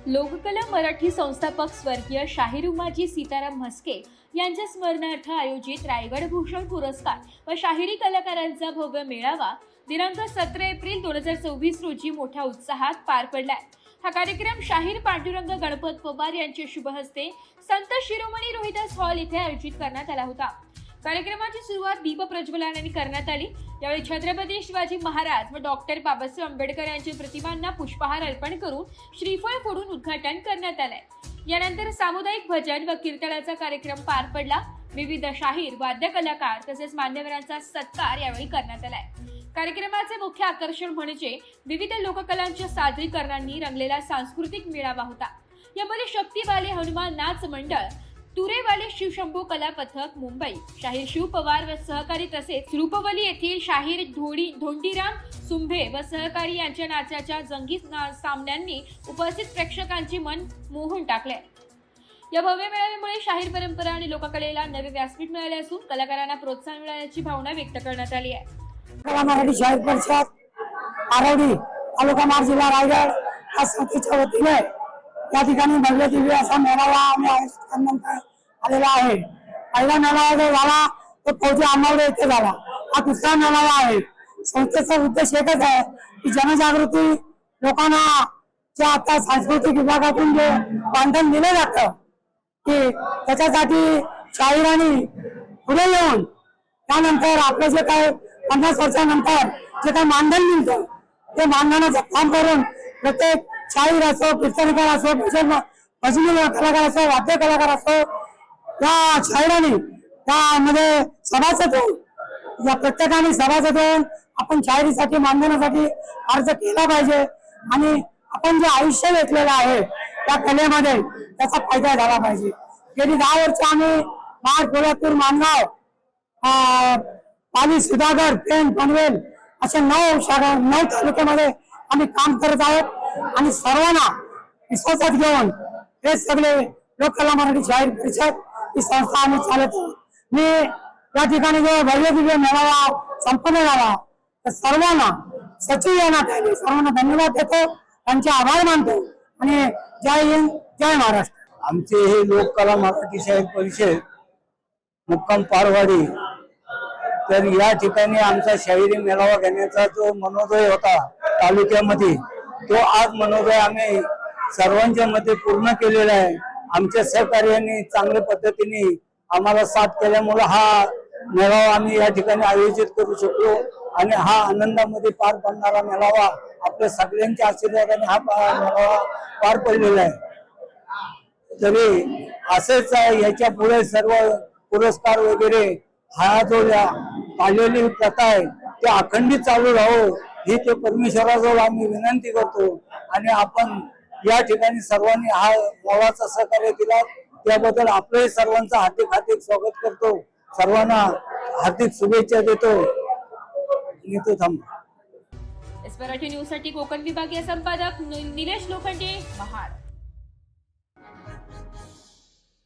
लोककला मराठी संस्थापक स्वर्गीय शाहीर उमाजी सीताराम म्हस्के यांच्या स्मरणार्थ आयोजित रायगड भूषण पुरस्कार व शाहिरी कलाकारांचा भव्य मेळावा दिनांक 17 एप्रिल 2024 रोजी मोठ्या उत्साहात पार पडलाय। हा कार्यक्रम शाहीर पांडुरंग गणपत पवार यांच्या शुभ हस्ते संत शिरोमणी रोहिदास हॉल येथे आयोजित करण्यात आला होता। कार्यक्रमाची सुरुवात दीप प्रज्वलनाने करण्यात आली। यावेळी छत्रपती शिवाजी महाराज व डॉक्टर बाबासाहेब आंबेडकर यांच्या प्रतिमांना पुष्पहार अर्पण करून श्रीफळ फोडून उद्घाटन करण्यात आले। यानंतर सामुदायिक भजन व कीर्तनाचा कार्यक्रम पार पडला। विविध शाहीर, वाद्य कलाकार तसेच मान्यवरांचा सत्कार यावेळी करण्यात आलाय। कार्यक्रमाचे मुख्य आकर्षण म्हणजे विविध लोककलांच्या सादरीकरणांनी रंगलेला सांस्कृतिक मेळावा होता। यामध्ये शक्तीवाले हनुमान नाच मंडळ, तुरेवाले शिवशंभू कला पथक मुंबई, शाहीर शिव पवार व सहकारी तसेच रूपवली येथील शाहीर धोंडीराम सुंभे व सहकारी यांच्या नाचाच्या जंगी सामन्यांनी उपस्थित प्रेक्षकांची मन मोहून टाकले। या भव्य मेळाव्यामुळे शाहीर परंपरा आणि लोककलेला नवे व्यासपीठ मिळाले असून कलाकारांना प्रोत्साहन मिळाल्याची भावना व्यक्त करण्यात आली आहे। मराठी शाहीर परिषद आरवडी तालुका माड जिल्हा रायगड या संस्थेच्या वतीने या ठिकाणी भव्य दिव्य असा मेळावा आम्ही आयोजित करण्यात आलेला आहे। पहिला मेळावा जो झाला तो फौजी आंबवडे येथे झाला। हा दुसरा मेळावा आहे। संस्थेचा उद्देश एकच आहे की जनजागृती लोकांना जे आता सांस्कृतिक विभागातून जे बांधन दिलं जातं की त्याच्यासाठी शाहिरांनी पुढे येऊन त्यानंतर आपलं जे काही 50 वर्षानंतर जे काही मानधन मिळतं ते मानधनाचं काम करून प्रत्येक शाहीर असो, कीर्तनकार असो, भजनी कलाकार असो, वाद्य कलाकार असो, या शाहिरांनी त्यामध्ये सभासद होऊन या प्रत्येकाने सभासद होऊन आपण शाहिरीसाठी मानधनासाठी अर्ज केला पाहिजे आणि आपण जे आयुष्य घेतलेलं आहे त्या कलेमध्ये त्याचा फायदा झाला पाहिजे। गेली 10 वर्ष आम्ही महाड, कोल्हापूर, माणगाव, पाली, सुधागड, पेण, पनवेल अशा 9 तालुक्यामध्ये आम्ही काम करत आहोत आणि सर्वांना विश्वासात घेऊन हे सगळे लोककला मराठी शाहीर परिषद ही संस्था आम्ही चालत आहोत। मी या ठिकाणी जो भव्य दिव्य मेळावा संपन्न झाला तर सर्वांना सचिव या नात्याने सर्वांना धन्यवाद देतो, त्यांचे आभार मानतो आणि जय हिंद, जय महाराष्ट्र। आमचे हे लोककला मराठी शाहीर परिषद मुक्काम पारवाडी, तर या ठिकाणी आमचा शाहिरी मेळावा घेण्याचा जो मनोदय होता तालुक्यामध्ये तो आज मनोदय आम्ही सर्वांच्या मध्ये पूर्ण केलेला आहे। आमच्या सहकार्याने चांगल्या पद्धतीने आम्हाला साथ केल्यामुळे हा मेळावा आम्ही या ठिकाणी आयोजित करू शकलो आणि हा आनंदामध्ये पार पडणारा मेळावा आपल्या सगळ्यांच्या आशीर्वादाने हा मेळावा पार पडलेला आहे। तरी असेच याच्या पुढे सर्व पुरस्कार वगैरे हा जो पाळलेली प्रथा आहे ते अखंडित चालू राहो ही ते परमेश्वराजवळ आम्ही विनंती करतो आणि आपण या ठिकाणी सर्वांनी हा मोलाचा सहकार्य दिला त्याबद्दल आपले सर्वांचं हार्दिक स्वागत करतो। सर्वांना हार्दिक शुभेच्छा देतो। मराठी न्यूज साठी कोकण विभागीय संपादक निलेश लोखंडे, महाड।